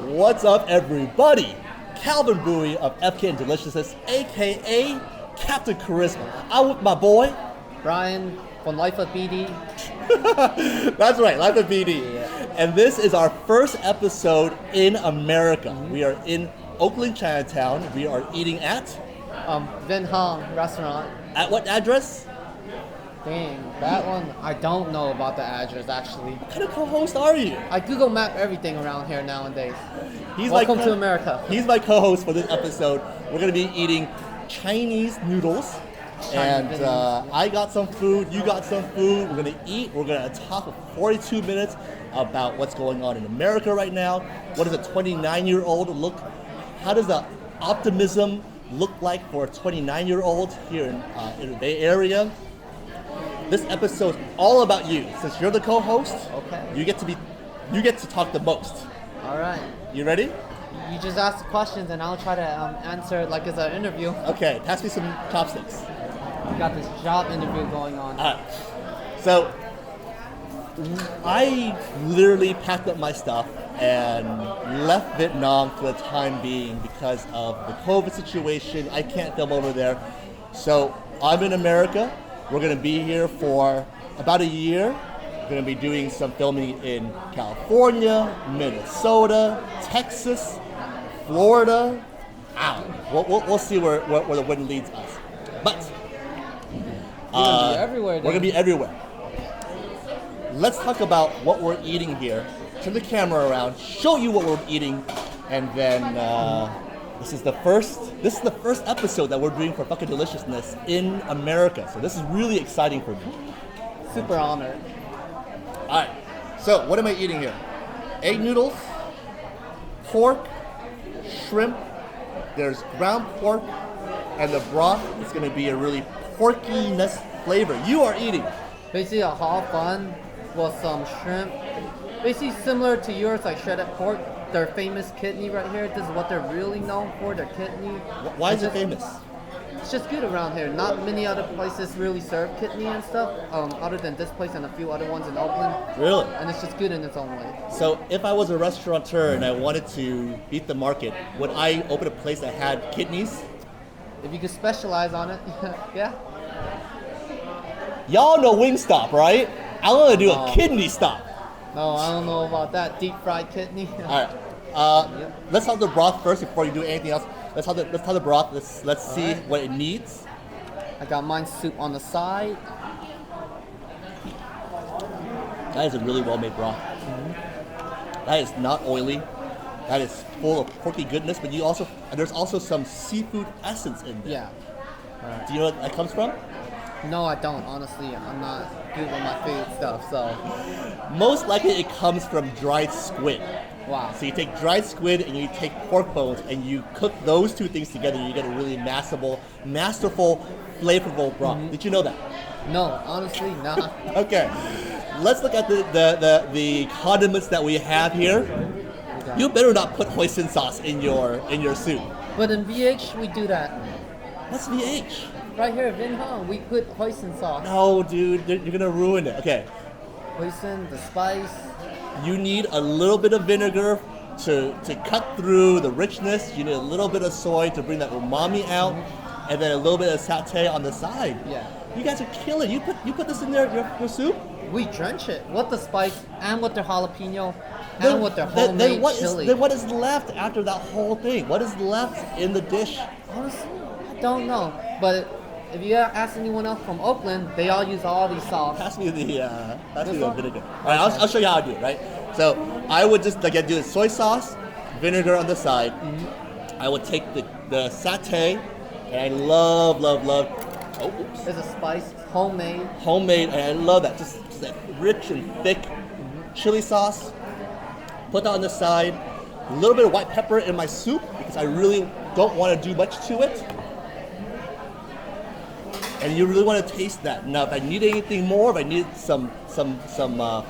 What's up, everybody? Calvin Bowie of FK and Deliciousness, aka Captain Charisma. I'm with my boy Brian from Life of BD. That's right, Life of BD. Yeah. And this is our first episode in America. We are in Oakland Chinatown. We are eating at Vin Hong restaurant. At what address? Dang, that one, I don't know about the address actually. What kind of co-host are you? I Google map everything around here nowadays. He's Welcome to America. He's my co-host for this episode. We're going to be eating Chinese noodles. And I got some food, you got some food. We're going to eat. We're going to talk for 42 minutes about what's going on in America right now. What does a 29-year-old look? How does the optimism look like for a 29-year-old here in the Bay Area? This episode is all about you. Since you're the co-host, Okay. you get to talk the most. All right. You ready? You just ask the questions and I'll try to answer like it's an interview. Okay, pass me some chopsticks. We got this job interview going on. All right. So I literally packed up my stuff and left Vietnam for the time being because of the COVID situation. I can't film over there. So I'm in America. We're going to be here for about a year. We're going to be doing some filming in California, Minnesota, Texas, Florida. We'll see where the wind leads us. But We're gonna be everywhere. we're going to be everywhere. Let's talk about what we're eating here. Turn the camera around, show you what we're eating, and then this is the first episode that we're doing for Fucking Deliciousness in America. So this is really exciting for me. Super honored. All right. So what am I eating here? Egg noodles, pork, shrimp. There's ground pork, and the broth is going to be a really porkiness flavor. You are eating. Basically a hot bun with some shrimp. Basically similar to yours, like shredded pork. Their famous kidney right here. This is what they're really known for, their kidney. Why is it famous? It's just good around here. Not many other places really serve kidney and stuff, other than this place and a few other ones in Oakland. Really? And it's just good in its own way. So if I was a restaurateur and I wanted to beat the market, would I open a place that had kidneys? If you could specialize on it, yeah. Y'all know Wingstop, right? I want to do a kidney stop. No, I don't know about that. Deep fried kidney. All right. Let's have the broth first before you do anything else. Let's have the broth. Let's see right. what it needs. I got mine soup on the side. That is a really well-made broth. That is not oily. That is full of porky goodness, but there's also some seafood essence in there. Yeah. Do you know what that comes from? No, I don't. Honestly, I'm not good with my food stuff, so. Most likely it comes from dried squid. Wow. So you take dried squid and you take pork bones and you cook those two things together and you get a really masterful, flavorful broth. Mm-hmm. Did you know that? No, honestly, nah. Okay. Let's look at the condiments that we have here. Okay. You better not put hoisin sauce in your soup. But in VH, we do that. What's VH? Right here at Vin Hong, we put hoisin sauce. No, dude, you're gonna ruin it. Okay. Hoisin, the spice. You need a little bit of vinegar to cut through the richness. You need a little bit of soy to bring that umami out, and then a little bit of satay on the side. Yeah. You guys are killing. You put this in your soup? We drench it with the spice and with their jalapeno and with their homemade chili. Then what is left after that whole thing? What is left in the dish? Honestly, I don't know. But if you ask anyone else from Oakland, they all use all these sauce. Pass me the one? vinegar. All right, I'll show you how to do it. Right. So I would just do the soy sauce, vinegar on the side. Mm-hmm. I would take the satay, and I love. Oh, oops. There's a spice, homemade. Homemade, and I love that. Just that rich and thick chili sauce. Put that on the side. A little bit of white pepper in my soup because I really don't want to do much to it. And you really want to taste that. Now, if I need anything more, if I need some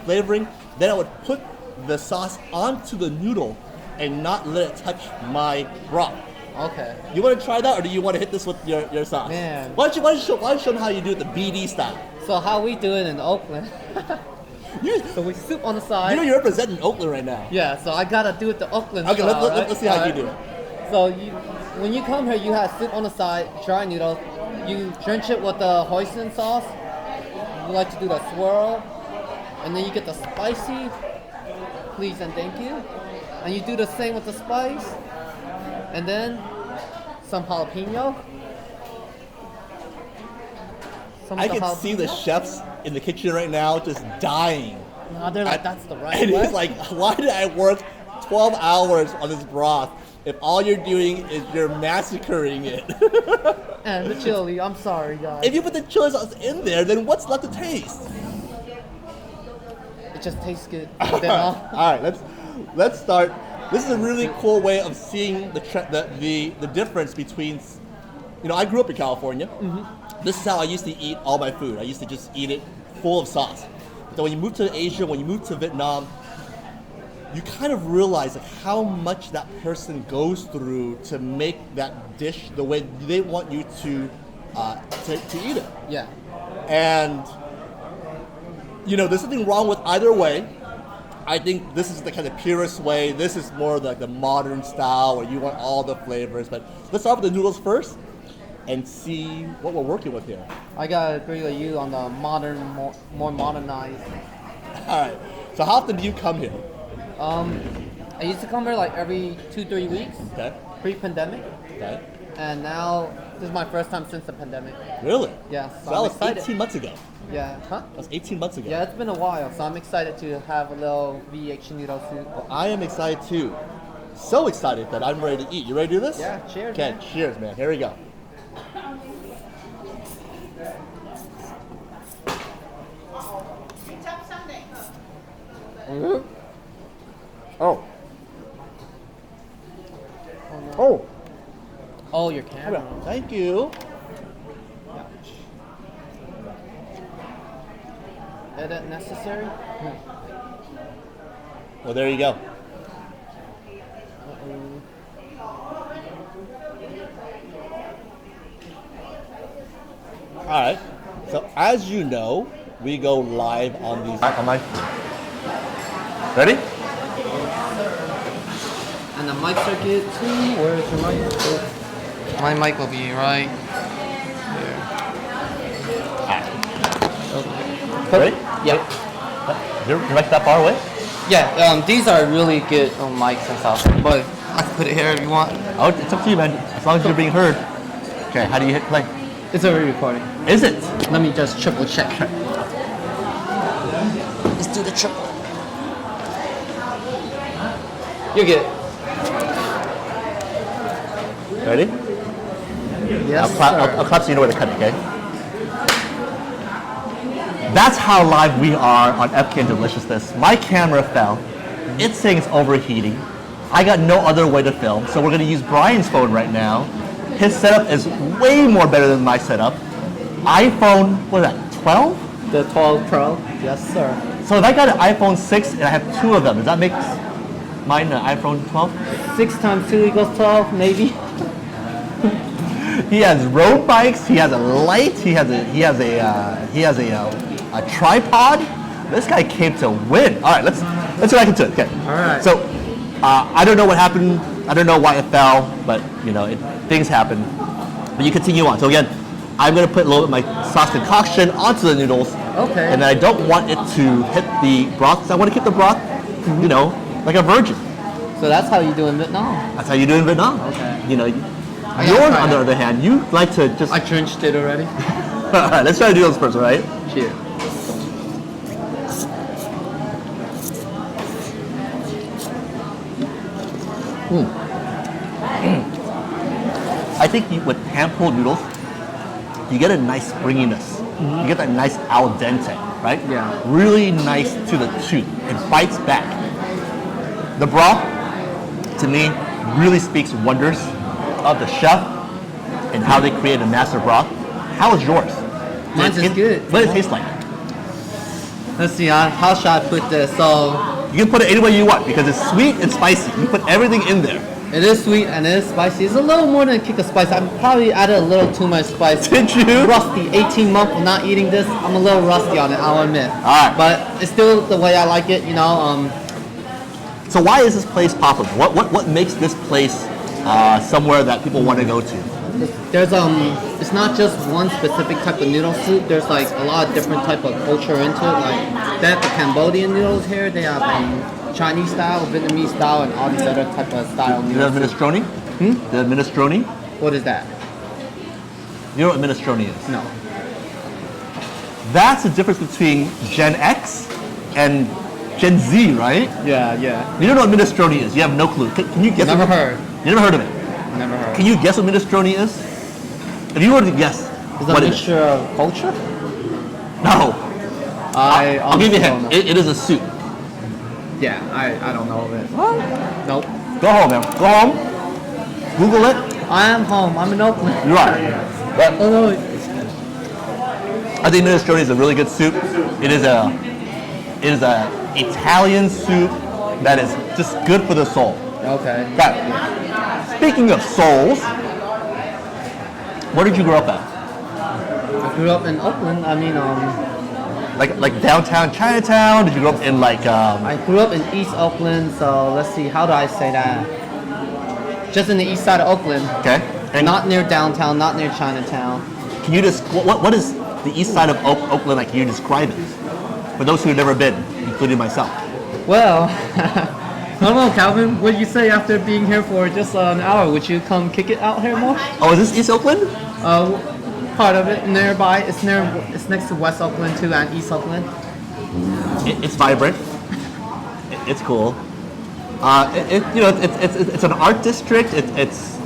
flavoring, then I would put the sauce onto the noodle and not let it touch my broth. Okay. You want to try that, or do you want to hit this with your sauce? Man. Why don't you show them how you do it the BD style? So how we do it in Oakland? So we soup on the side. You know you're representing Oakland right now. Yeah, so I gotta do it the Oakland Okay, style, let's see how you do it. So when you come here, you have soup on the side, dry noodles. You drench it with the hoisin sauce. You like to do the swirl, and then you get the spicy. Please and thank you. And you do the same with the spice, and then some jalapeno. I can see the chefs in the kitchen right now just dying. No, they're like, that's the right And way. it's like, why did I work 12 hours on this broth if all you're doing is you're massacring it? And the chili, I'm sorry, guys. If you put the chili sauce in there, then what's left to taste? It just tastes good. All right, let's start. This is a really cool way of seeing the difference between. You know, I grew up in California. This is how I used to eat all my food. I used to just eat it full of sauce. But when you move to Asia, when you move to Vietnam, you kind of realize like how much that person goes through to make that dish the way they want you to eat it. Yeah. And you know, there's nothing wrong with either way. I think this is the kind of purest way. This is more like the modern style where you want all the flavors. But let's start with the noodles first and see what we're working with here. I gotta agree with you on the modern, more modernized. All right. So how often do you come here? I used to come here like every 2-3 weeks, Okay. pre-pandemic, Okay. and now this is my first time since the pandemic. Really? Yeah, So so that I'm was excited. 18 months ago. Yeah, huh? That was 18 months ago. Yeah, it's been a while, so I'm excited to have a little VH noodle soup. I am excited too. So excited that I'm ready to eat. You ready to do this? Yeah, cheers. Okay, Man. cheers, man. Here we go. Oh. Oh. Oh, your camera. Thank you. Edit necessary? Well, there you go. All right. So as you know, we go live on these. On my. Ready? And the mic circuit too. Where's your mic? Oh. My mic will be right there. Ready? Yeah. Your mic that far away? Yeah. These are really good mics and stuff. But I can put it here if you want. Oh, it's up to you, man. As long as you're being heard. Okay. How do you hit play? It's already recording. Is it? Let me just triple check. Let's do the triple. You're good. Ready? Yes, I'll clap so you know where to cut it, okay? That's how live we are on FK and Deliciousness. My camera fell. It's saying it's overheating. I got no other way to film, so we're going to use Brian's phone right now. His setup is way more better than my setup. iPhone, what is that, 12? The 12 Pro. Yes, sir. So if I got an iPhone 6 and I have two of them, does that make mine an iPhone 12? 6 times 2 equals 12, maybe. He has road bikes. He has a light. He has a tripod. This guy came to win. All right, let's get back into it. Okay. All right. So I don't know what happened. I don't know why it fell, but you know, things happen. But you continue on. So again, I'm gonna put a little bit of my sauce concoction onto the noodles. Okay. And then I don't want it to hit the broth. Because I want to keep the broth, you know, like a virgin. So that's how you do in Vietnam. That's how you do in Vietnam. Okay. You know, gotta yours try on the that. other hand, you like to just. I drenched it already. All right, let's try to do those first, all right? Cheers. I think with hand-pulled noodles, you get a nice springiness. You get that nice al dente, right? Yeah. Really nice to the tooth. It bites back. The broth, to me, really speaks wonders of the chef and how they create a master broth. How is yours? Mine's is good. What does it taste like? Let's see, how should I put this? So You can put it any way you want because it's sweet and spicy. You put everything in there. It is sweet and it is spicy. It's a little more than a kick of spice. I probably added a little too much spice. Did you? Rusty. 18 months of not eating this. I'm a little rusty on it, I'll admit. Alright. But it's still the way I like it, you know. So why is this place popular? What makes this place somewhere that people want to go to? There's it's not just one specific type of noodle soup. There's like a lot of different type of culture into it. Like they have the Cambodian noodles here. They have Chinese style, Vietnamese style, and all these other type of style You noodles. know minestrone? The minestrone? What is that? You know what minestrone is? No. That's the difference between Gen X and Gen Z, right? Yeah. You don't know what minestrone is. You have no clue. Can you guess? Never heard. You never heard of it? Never heard. Can you guess what minestrone is? If you were to guess, Is that a mixture of culture? No. I'll give you a don't hint. know. It is a soup. Yeah, I don't know of it. Nope. Go home, man. Go home. Google it. I am home. I'm in Oakland. You're right. But Oh no. I think minestrone is a really good soup. It is a Italian soup that is just good for the soul. Okay. Okay. Speaking of souls, where did you grow up at? I grew up in Oakland. I mean, Like downtown Chinatown? Did you grow up in like I grew up in East Oakland. So let's see. How do I say that? Just in the east side of Oakland. okay? And Not near downtown. Not near Chinatown. can you just what is the east side of Oakland like? Can you describe it for those who have never been, including myself? Well, I don't know, Calvin. What do you say after being here for just an hour? Would you come kick it out here more? Oh, is this East Oakland? Part of it nearby. It's next to West Oakland too and East Oakland. It's vibrant. It's cool. It's an art district. It's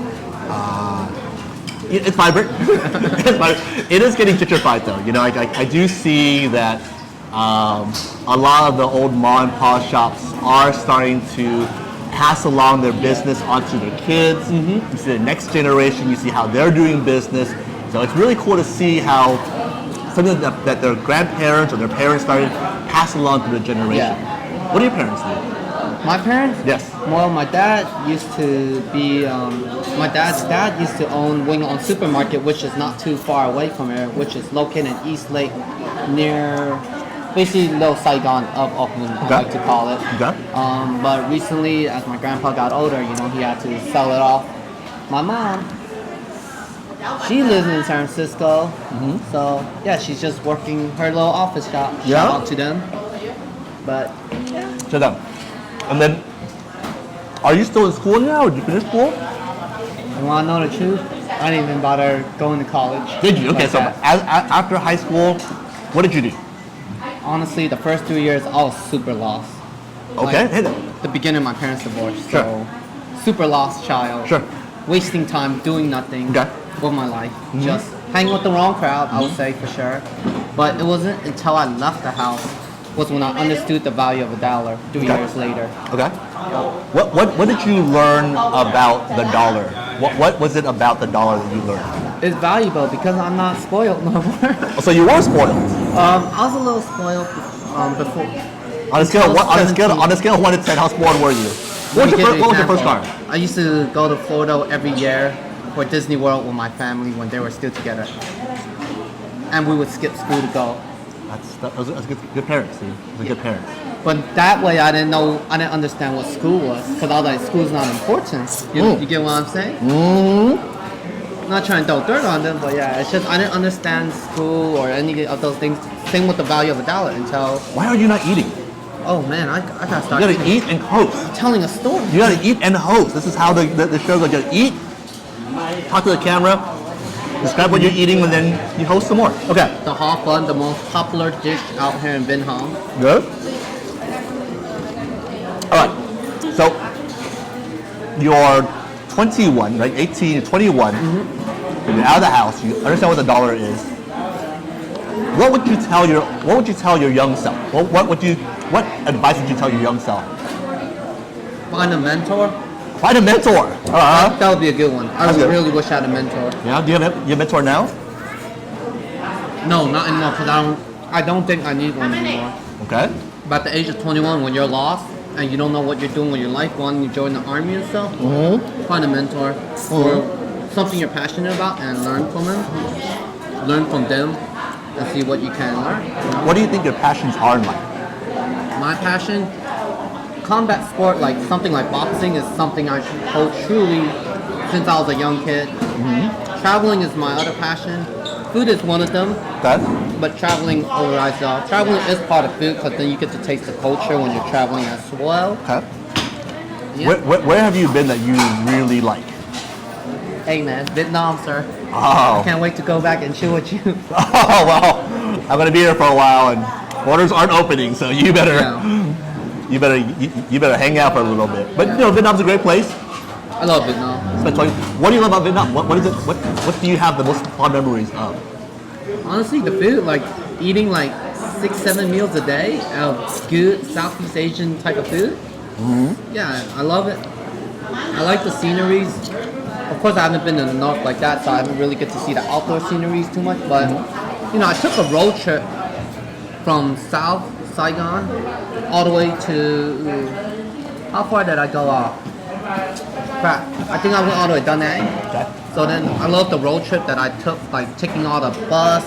vibrant. It is getting gentrified though. You know, I do see that a lot of the old mom and pop shops are starting to pass along their business onto their kids. You see the next generation. You see how they're doing business. So it's really cool to see how something that their grandparents or their parents started pass along to the generation. Yeah. What do your parents do? My parents? Yes. Well, my dad used to be. My dad's dad used to own Wing On Supermarket, which is not too far away from here, which is located in East Lake, near basically Little Saigon of Oakland, I like to call it. Okay. But recently, as my grandpa got older, you know, he had to sell it off. My mom, she lives in San Francisco, so yeah, she's just working her little office shop. Yeah. Shout out to them. But To them. And then, are you still in school now, or did you finish school? you want to know the truth? I didn't even bother going to college. Did you? Okay, like so that. after high school, what did you do? Honestly, the first 3 years, I was super lost. Okay, Like, hit it. the beginning of my parents' divorce, Sure. so super lost child. Sure. Wasting time doing nothing Okay. with my life. Just hanging with the wrong crowd, I would say for sure. But it wasn't until I left the house was when I understood the value of $1 3 Okay. years later. Okay. What did you learn about the dollar? What was it about the dollar that you learned? It's valuable because I'm not spoiled no more. Oh, so you were spoiled. I was a little spoiled before. On a scale of I was 17. on a scale of 1 to 10, how spoiled were you? What was your first car? I used to go to Florida every year for Disney World with my family when they were still together. And we would skip school to go. That's good parents, dude. Those are good parents. But that way I didn't understand what school was. Because I was like, school's not important. You get what I'm saying? I'm not trying to throw dirt on them, but yeah, it's just I didn't understand school or any of those things. Same with the value of $1 until, Why are you not eating? oh man, I gotta start You gotta eat and host. telling a story. You gotta eat and host. This is how the show goes. You gotta eat, talk to the camera, describe what you're eating, and then you host some more. Okay. The hao fun, the most popular dish out here in Vinh Hong. Good. All right. So you're 21, right? 18, 21. You're out of the house. You understand what the dollar is. What would you tell your young self? What advice would you tell your young self? Find a mentor. Find a mentor. That would be a good one. I That's good. really wish I had a mentor. Yeah. Do you have your mentor now? No, not anymore, because I don't think I need one anymore. Okay. But at the age of 21, when you're lost and you don't know what you're doing with your life, wanting to join the army and stuff, find a mentor or something you're passionate about and learn from them. Learn from them and see what you can learn. You know? What do you think your passions are in life? My passion, combat sport, like something like boxing, is something I hold truly since I was a young kid. Traveling is my other passion. Food is one of them. Okay. But traveling overrides all. Traveling is part of food because then you get to taste the culture when you're traveling as well. Okay. Yeah. Where have you been that you really like? Hey man, Vietnam, sir. Oh. I can't wait to go back and chill with you. Oh, well, I'm going to be here for a while and borders aren't opening, so you better you better hang out for a little bit. But you know, Vietnam's a great place. I love Vietnam. What do you love about Vietnam? What is it? What do you have the most fond memories of? Honestly, the food, like eating like 6-7 meals a day of good Southeast Asian type of food. Yeah, I love it. I like the sceneries. Of course, I haven't been in the north like that, so I haven't really get to see the outdoor sceneries too much. But you know, I took a road trip from South Saigon all the way to how far did I go off? Crap, I think I went all the way to Da Nang. Okay. So then I love the road trip that I took, like taking all the bus,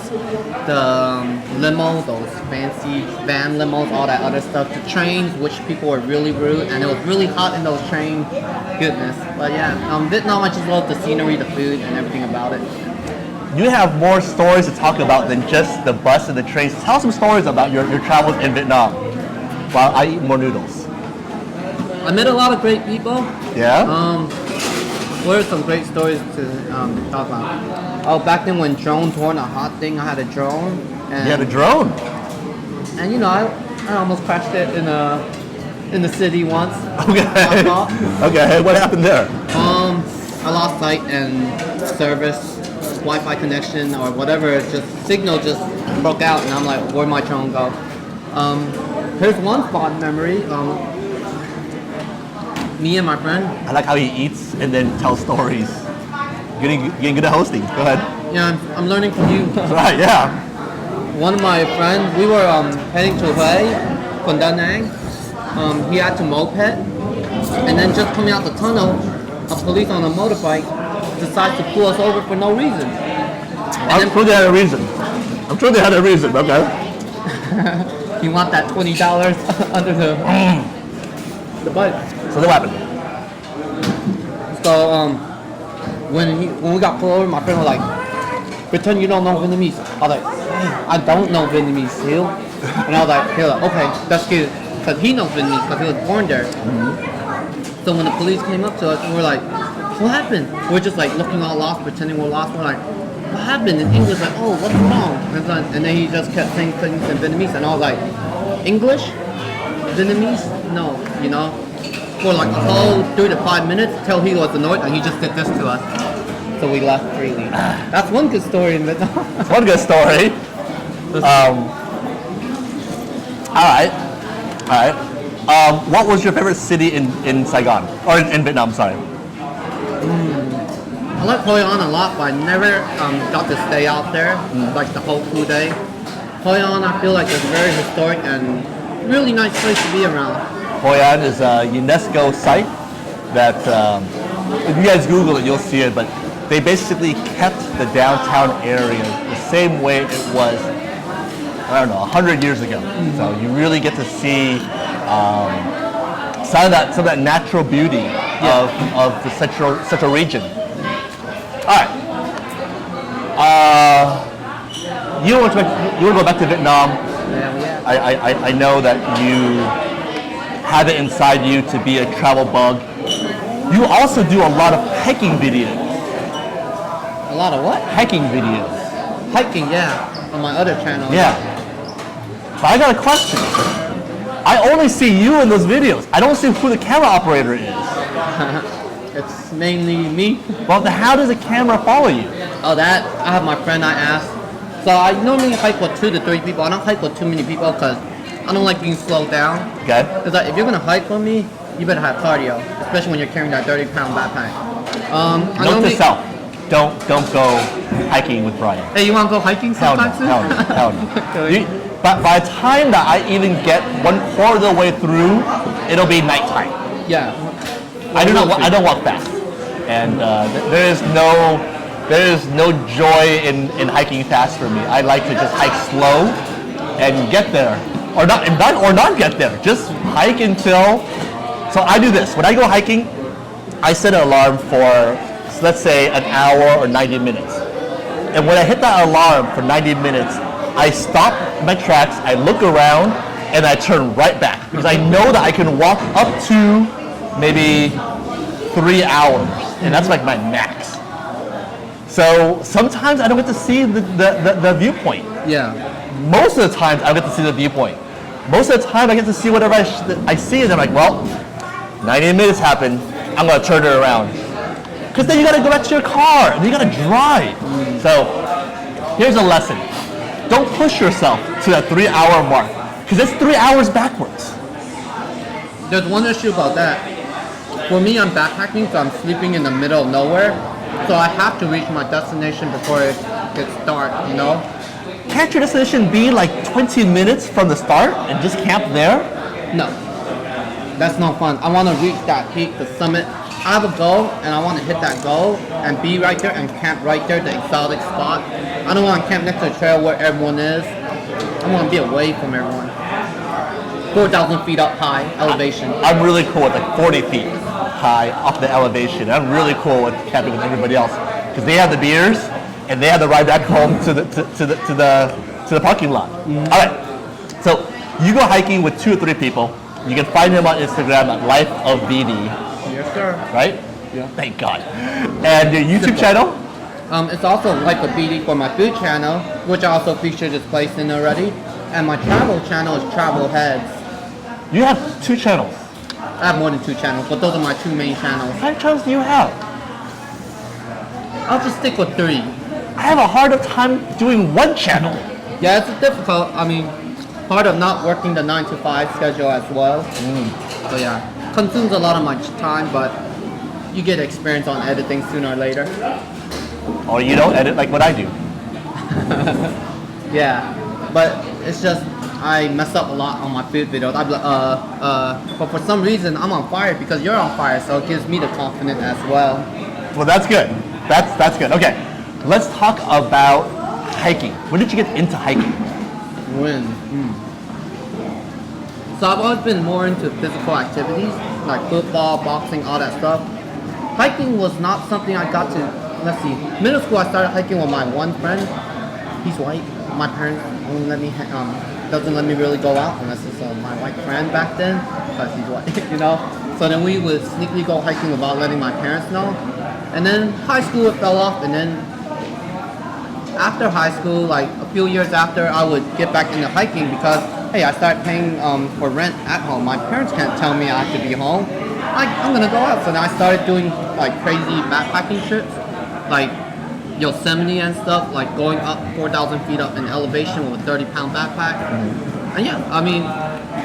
the limo, those fancy van limos, all that other stuff. The trains, which people were really rude, and it was really hot in those trains. Goodness. But yeah, Vietnam, I just love the scenery, the food, and everything about it. You have more stories to talk about than just the bus and the trains. Tell some stories about your travels in Vietnam while I eat more noodles. I met a lot of great people. Yeah? What are some great stories to talk about? Oh, back then when drones weren't a hot thing, I had a drone. And, You had a drone? And you know, I almost crashed it in the city once. Okay. Okay, what happened there? I lost sight and service, Wi-Fi connection or whatever. Just signal just broke out, and I'm like, where'd my drone go? Here's one fond memory. Me and my friend. I like how he eats and then tells stories. Getting good at hosting. Go ahead. Yeah, I'm learning from you. Right, yeah. One of my friends, we were heading to Huế from Da Nang. He had to moped, and then just coming out the tunnel, a police on a motorbike decides to pull us over for no reason. I'm sure they had a reason. Okay. You want that $20 under the bike. So what happened? So when we got pulled over, my friend was like, pretend you don't know Vietnamese. I was like, I don't know Vietnamese, Hill. And I was like, okay, that's good. Because he knows Vietnamese because he was born there. So when the police came up to us, and we're like, what happened? We're just like looking all lost, pretending we're lost. We're like, what happened? In English, like, oh, what's wrong? And then he just kept saying things in Vietnamese. And I was like, English? Vietnamese? No, you know? For like a whole 3 to 5 minutes till he was annoyed and he just did this to us. So we left freely. That's one good story in Vietnam. It's one good story. Alright. What was your favorite city in Saigon? Or in Vietnam, sorry. I like Hoi An a lot, but I never got to stay out there like the whole 2 day. Hoi An, I feel like it's a very historic and really nice place to be around. Hoi An is a UNESCO site that, if you guys Google it, you'll see it, but they basically kept the downtown area the same way it was, I don't know, 100 years ago. So you really get to see some of that natural beauty of the central region. All right. You want to go back to Vietnam? Yeah. I know that you have it inside you to be a travel bug. You also do a lot of hiking videos. A lot of what? Hiking videos. Hiking, yeah. On my other channel. Yeah. But I got a question. I only see you in those videos. I don't see who the camera operator is. It's mainly me. Well, how does the camera follow you? Oh, that, I have my friend I asked. So I normally hike with 2 to 3 people. I don't hike with too many people because I don't like being slowed down. Okay. Because if you're going to hike with me, you better have cardio, especially when you're carrying that 30-pound backpack. Note to self, don't go hiking with Brian. Hey, you want to go hiking sometime soon? Hell no. But by the time that I even get 1/4 of the way through, it'll be nighttime. Yeah. I don't walk fast, and there is no joy in hiking fast for me. I like to just hike slow and get there, or not get there. Just hike until. So I do this when I go hiking. I set an alarm for, let's say, an hour or 90 minutes, and when I hit that alarm for 90 minutes, I stop my tracks. I look around, and I turn right back because I know that I can walk up to maybe 3 hours, and that's like my max. So sometimes I don't get to see the viewpoint. Yeah. Most of the times I get to see the viewpoint. Most of the time I get to see whatever I see, and I'm like, well, 90 minutes happened. I'm gonna turn it around. Because then you gotta go back to your car, and you gotta drive. So here's a lesson: don't push yourself to that 3 hour mark, because it's 3 hours backwards. There's one issue about that. For me, I'm backpacking, so I'm sleeping in the middle of nowhere. So I have to reach my destination before it gets dark, you know? Can't your destination be like 20 minutes from the start and just camp there? No. That's no fun. I want to reach that peak, the summit. I have a goal, and I want to hit that goal and be right there and camp right there, the exotic spot. I don't want to camp next to the trail where everyone is. I want to be away from everyone. 4,000 feet up high, elevation. I'm really cool with like 40 feet high off the elevation. I'm really cool with camping with everybody else because they have the beers and they have the ride back home to the parking lot. All right, so you go hiking with 2 or 3 people. You can find him on Instagram at Life of BD. Yes, sir. Right? Yeah. Thank God. And your YouTube channel? It's also Life of BD for my food channel, which I also featured this place in already. And my travel channel is Travel Heads. You have 2 channels. I have more than 2 channels, but those are my 2 main channels. How many channels do you have? I'll just stick with 3. I have a harder time doing 1 channel. Yeah, it's difficult. I mean, part of not working the 9 to 5 schedule as well. So yeah, consumes a lot of my time, but you get experience on editing sooner or later. Or you don't edit like what I do. Yeah, but it's just I mess up a lot on my food videos. But for some reason I'm on fire because you're on fire, so it gives me the confidence as well. Well, that's good. That's good. Okay, let's talk about hiking. When did you get into hiking? When? So I've always been more into physical activities like football, boxing, all that stuff. Hiking was not something I got to. Let's see. Middle school, I started hiking with my one friend. He's white. My parents won't let me doesn't let me really go out unless it's my white friend back then because he's white, you know. So then we would sneakily go hiking without letting my parents know. And then high school it fell off, and then after high school, like a few years after, I would get back into hiking because hey, I started paying for rent at home. My parents can't tell me I have to be home. I'm gonna go out. So then I started doing like crazy backpacking trips, like Yosemite and stuff, like going up 4,000 feet up in elevation with a 30-pound backpack. And yeah, I mean,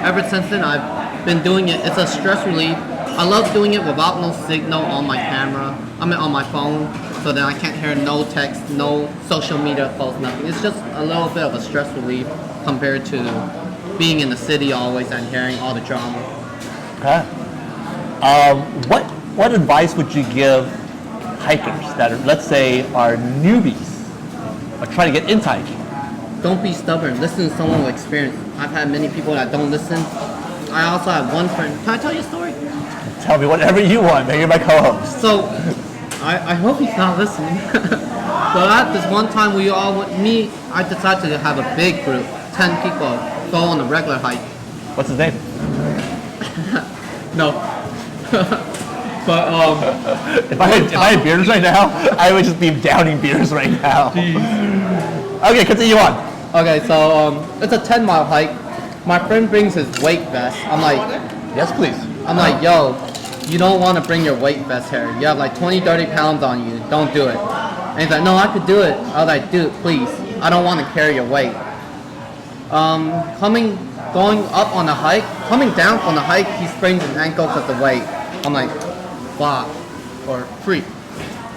ever since then I've been doing it. It's a stress relief. I love doing it without no signal on my camera. I mean on my phone, so then I can't hear no text, no social media posts, nothing. It's just a little bit of a stress relief compared to being in the city always and hearing all the drama. Okay. What advice would you give hikers that are, let's say, are newbies or trying to get into hiking? Don't be stubborn. Listen to someone with experience. I've had many people that don't listen. I also have one friend. Can I tell you a story? Tell me whatever you want, man. You're my co-host. So, I hope he's not listening. But at this one time, I decided to have a big group, 10 people, go on a regular hike. What's his name? No. But if I had beers right now, I would just be downing beers right now. Okay, continue on. Okay, so it's a 10-mile hike. My friend brings his weight vest. I'm like, yes, please. I'm like, yo, you don't want to bring your weight vest here. You have like 20, 30 pounds on you. Don't do it. And he's like, no, I could do it. I was like, dude, please. I don't want to carry your weight. Going up on the hike, coming down on the hike, he sprains his ankle because of the weight. I'm like, wow, or freak.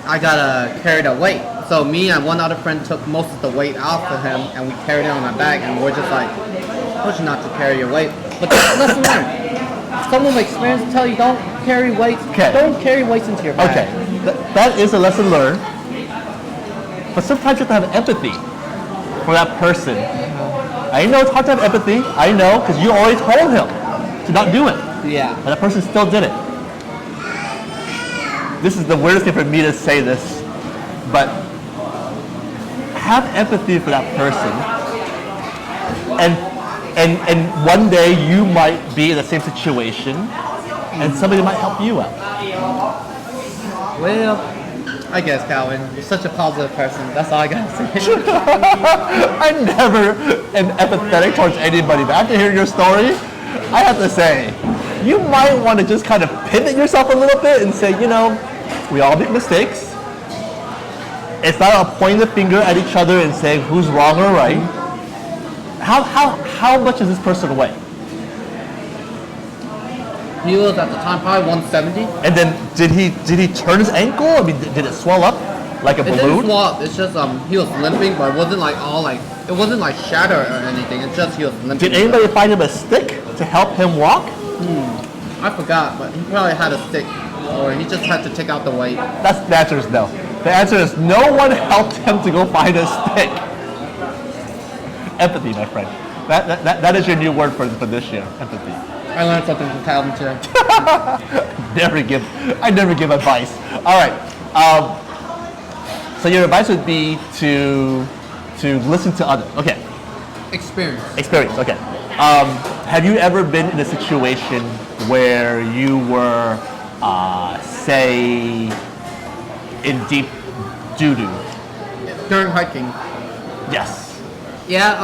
I gotta carry the weight. So me and one other friend took most of the weight off of him and we carried it on our back and we're just like told you not to carry your weight. But lesson learned. Someone with experience tell you don't carry weights. Okay. Don't carry weights into your bag. Okay, that is a lesson learned. But sometimes you have to have empathy for that person. I know it's hard to have empathy. I know, because you already told him to not do it. Yeah. And that person still did it. This is the weirdest thing for me to say this, but have empathy for that person. And one day you might be in the same situation and somebody might help you out. Well, I guess, Calvin, you're such a positive person. That's all I gotta say. I never am empathetic towards anybody, but after hearing your story, I have to say, you might want to just kind of pivot yourself a little bit and say, we all make mistakes. It's not about pointing the finger at each other and saying who's wrong or right. How much does this person weigh? He was at the time probably 170. And then did he turn his ankle? I mean, did it swell up like a It didn't balloon? swell up. It's just he was limping, but it wasn't like it wasn't like shattered or anything. It's just he was limping. Did anybody find him a stick to help him walk? I forgot, but he probably had a stick, or he just had to take out the weight. The answer is no. The answer is no one helped him to go find a stick. Empathy, my friend. That is your new word for this year. Empathy. I learned something from Calvin today. I never give advice. All right. So your advice would be to listen to others. Okay. Experience. Okay. Have you ever been in a situation where you were, say, in deep doo-doo? During hiking. Yes. Yeah.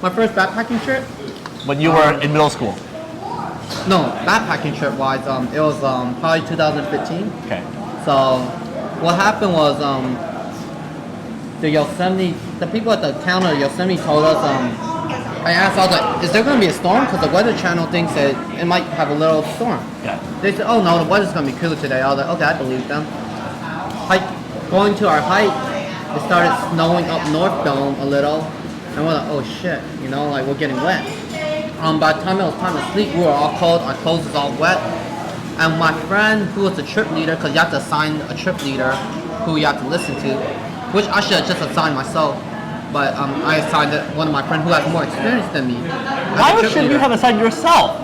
My first backpacking trip. When you were in middle school. No, backpacking trip wise, it was probably 2015. Okay. So what happened was the people at the counter at Yosemite told us, I asked, I was like, is there going to be a storm? Because the Weather Channel thinks that it might have a little storm. Yeah. They said, oh no, the weather's going to be cool today. I was like, okay, I believe them. Going to our hike, it started snowing up North Dome a little. And we're like, oh shit, like we're getting wet. By the time it was time to sleep, we were all cold, our clothes was all wet. And my friend, who was the trip leader, because you have to assign a trip leader who you have to listen to, which I should have just assigned myself, but I assigned one of my friends who has more experience than me. Why should you have assigned yourself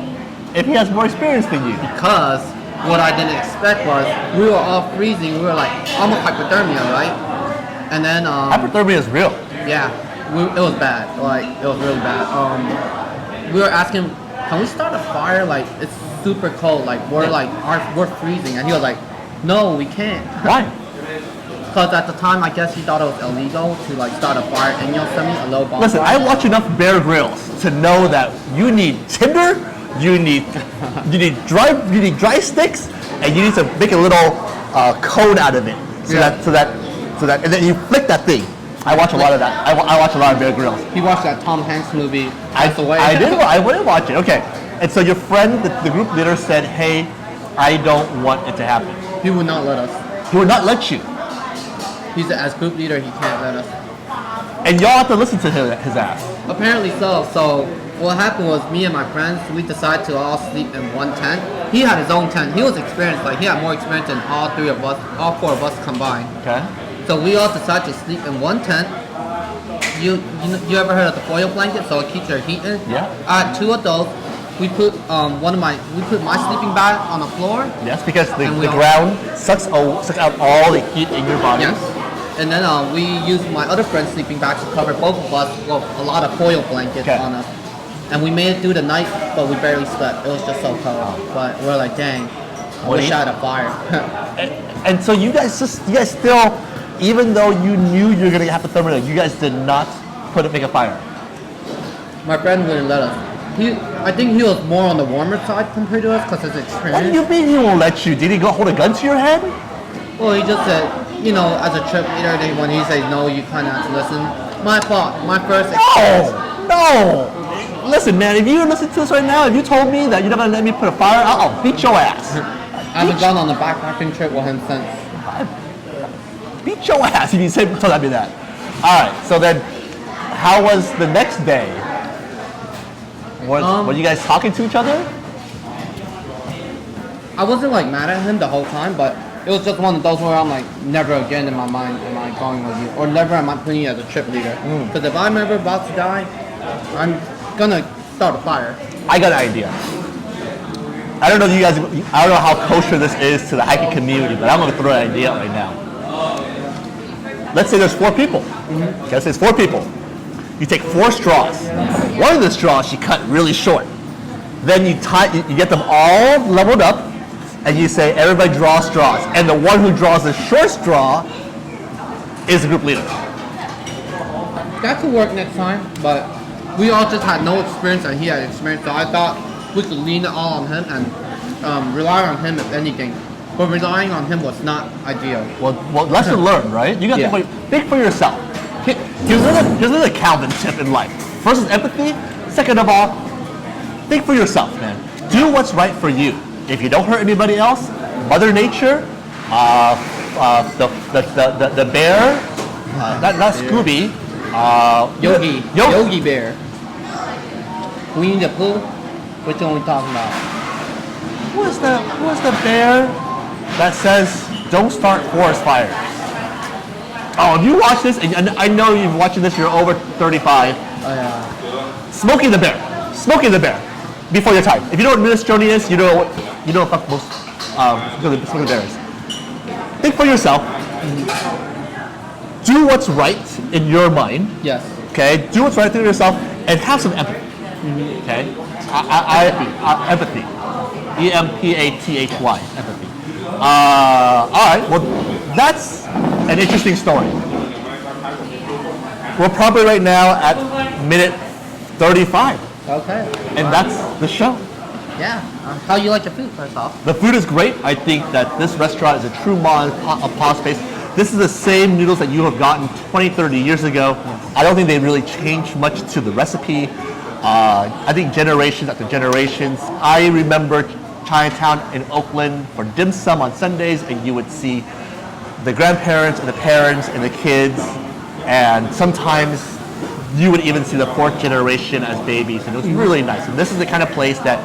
if he has more experience than you? Because what I didn't expect was, we were all freezing, we were like, almost hypothermia, right? And then... hypothermia is real. Yeah, it was bad, it was really bad. We were asking, can we start a fire? It's super cold. We're freezing. And he was like, no, we can't. Why? Because at the time, I guess he thought it was illegal to start a fire in Yosemite, a low bonfire. Listen, I watch enough Bear Grylls to know that you need tinder, you need dry sticks, and you need to make a little cone out of it, so that, and then you flick that thing. I watch a lot of that. I watch a lot of Bear Grylls. He watched that Tom Hanks movie. I did. I wouldn't watch it. Okay. And so your friend, the group leader, said, "Hey, I don't want it to happen." He would not let us. He would not let you. As group leader, he can't let us. And y'all have to listen to his ass. Apparently so. So what happened was, me and my friends, we decided to all sleep in one tent. He had his own tent. He was experienced. He had more experience than all four of us combined. Okay. So we all decided to sleep in one tent. You ever heard of the foil blanket? So it keeps your heat in. Yeah. I had two of those. We put my sleeping bag on the floor. Yes, because the ground sucks out all the heat in your body. Yes. And then we used my other friend's sleeping bag to cover both of us with a lot of foil blankets on us. And we made it through the night, but we barely slept. It was just so cold. But we're like, dang, I wish I had a fire. and so you guys still, even though you knew you were going to have hypothermia, you guys did not make a fire. My friend wouldn't let us. I think he was more on the warmer side compared to us because his experience. What do you mean he won't let you? Did he go hold a gun to your head? Well, he just said, as a trip leader, when he says no, you kind of have to listen. My fault. My first experience. No. Listen, man, if you listen to this right now, if you told me that you're not going to let me put a fire out, I'll beat your ass. I haven't gone on a backpacking trip with him since. Beat your ass if you told me that. All right, so then how was the next day? Were you guys talking to each other? I wasn't like mad at him the whole time, but it was just one of those where I'm like, never again in my mind am I going with you, or never am I putting you as a trip leader. Because if I'm ever about to die, I'm gonna start a fire. I got an idea. I don't know how kosher this is to the hiking community, but I'm gonna throw an idea out right now. Let's say there's 4 people. Okay, let's say it's 4 people. You take 4 straws. One of the straws you cut really short. Then you get them all leveled up, and you say everybody draw straws, and the one who draws the short straw is the group leader. That could work next time, but we all just had no experience and he had experience, so I thought we could lean it all on him and rely on him if anything. But relying on him was not ideal. Well, lesson learned, right? You got to think for yourself. Here's another Calvin tip in life. First is empathy. Second of all, think for yourself, man. Do what's right for you. If you don't hurt anybody else, Mother Nature, the bear, not Scooby, Yogi Bear. Winnie the Pooh. Which one are we talking about? Who is the bear that says don't start forest fires? Oh, if you watch this, and I know you've watching this, you're over 35. Oh yeah. Smokey the Bear. Before your time. If you know what minestrone is, you know what most Smokey the Bear is. Think for yourself. Do what's right in your mind. Yes. Okay. Do what's right in yourself, and have some empathy. Okay. Empathy. EMPATHY. Empathy. All right. Well, that's an interesting story. We're probably right now at minute 35. Okay. And that's the show. Yeah. How you like the food, first off? The food is great. I think that this restaurant is a true mom and pop space. This is the same noodles that you have gotten 20, 30 years ago. I don't think they really changed much to the recipe. I think generations after generations. I remember Chinatown in Oakland for dim sum on Sundays, and you would see the grandparents and the parents and the kids, and sometimes you would even see the 4th generation as babies, and it was really nice. And this is the kind of place that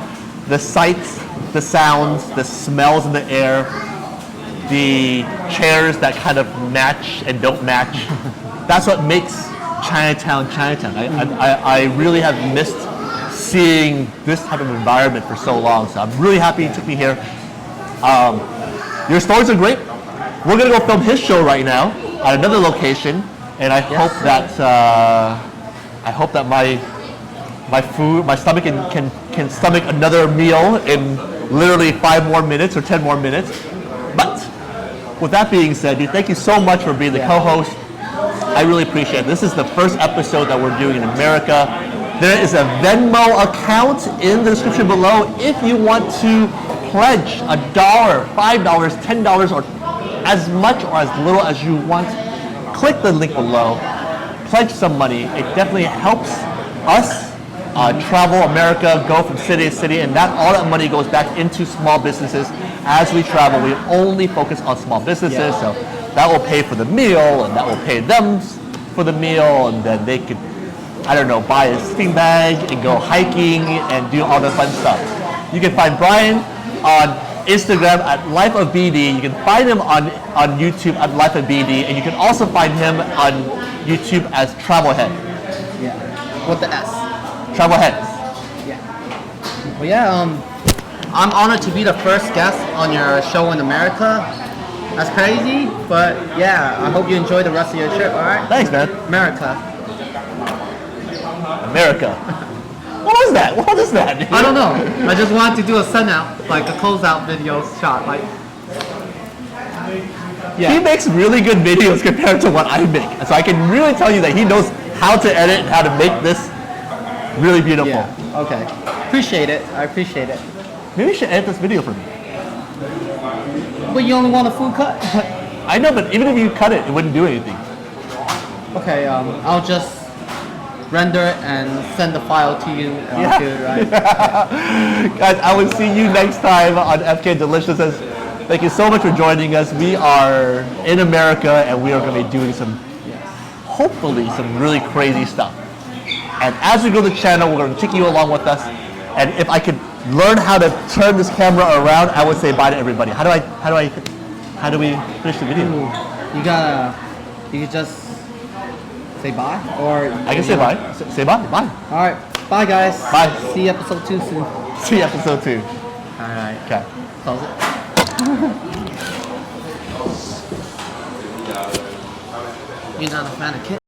the sights, the sounds, the smells in the air, the chairs that kind of match and don't match, that's what makes Chinatown. I really have missed seeing this type of environment for so long, so I'm really happy you took me here. Your stories are great. We're gonna go film his show right now at another location, and I hope that my stomach can stomach another meal in literally 5 more minutes or 10 more minutes. But with that being said, dude, thank you so much for being the co-host. I really appreciate it. This is the first episode that we're doing in America. There is a Venmo account in the description below if you want to pledge $1, $5, $10, or as much or as little as you want. Click the link below. Pledge some money. It definitely helps us travel America, go from city to city, and all that money goes back into small businesses. As we travel, we only focus on small businesses, so that will pay for the meal, and that will pay them for the meal, and then they could, I don't know, buy a sleeping bag and go hiking and do all the fun stuff. You can find Brian on Instagram at Life of BD. You can find him on YouTube at Life of BD, and you can also find him on YouTube as Travelhead. Yeah, with the S. Travelheads. Yeah. Well, yeah. I'm honored to be the first guest on your show in America. That's crazy, but yeah, I hope you enjoy the rest of your trip. All right. Thanks, man. America. What was that? What is that? Dude? I don't know. I just wanted to do a sun out, like a closeout video shot, like. Yeah. He makes really good videos compared to what I make, so I can really tell you that he knows how to edit and how to make this really beautiful. Yeah. Okay. Appreciate it. I appreciate it. Maybe you should edit this video for me. But you only want a full cut. I know, but even if you cut it, it wouldn't do anything. Okay. I'll just render it and send the file to you. Right? Guys, I will see you next time on FK Deliciousness. Thank you so much for joining us. We are in America, and we are going to be doing hopefully some really crazy stuff. And as we grow the channel, we're going to take you along with us. And if I could learn how to turn this camera around, I would say bye to everybody. How do we finish the video? You could just say bye, or I can say bye. Say bye. Bye. All right, bye guys. Bye. See episode 2 soon. See episode 2. All right. Okay. Close it. You're not a fan of Kit?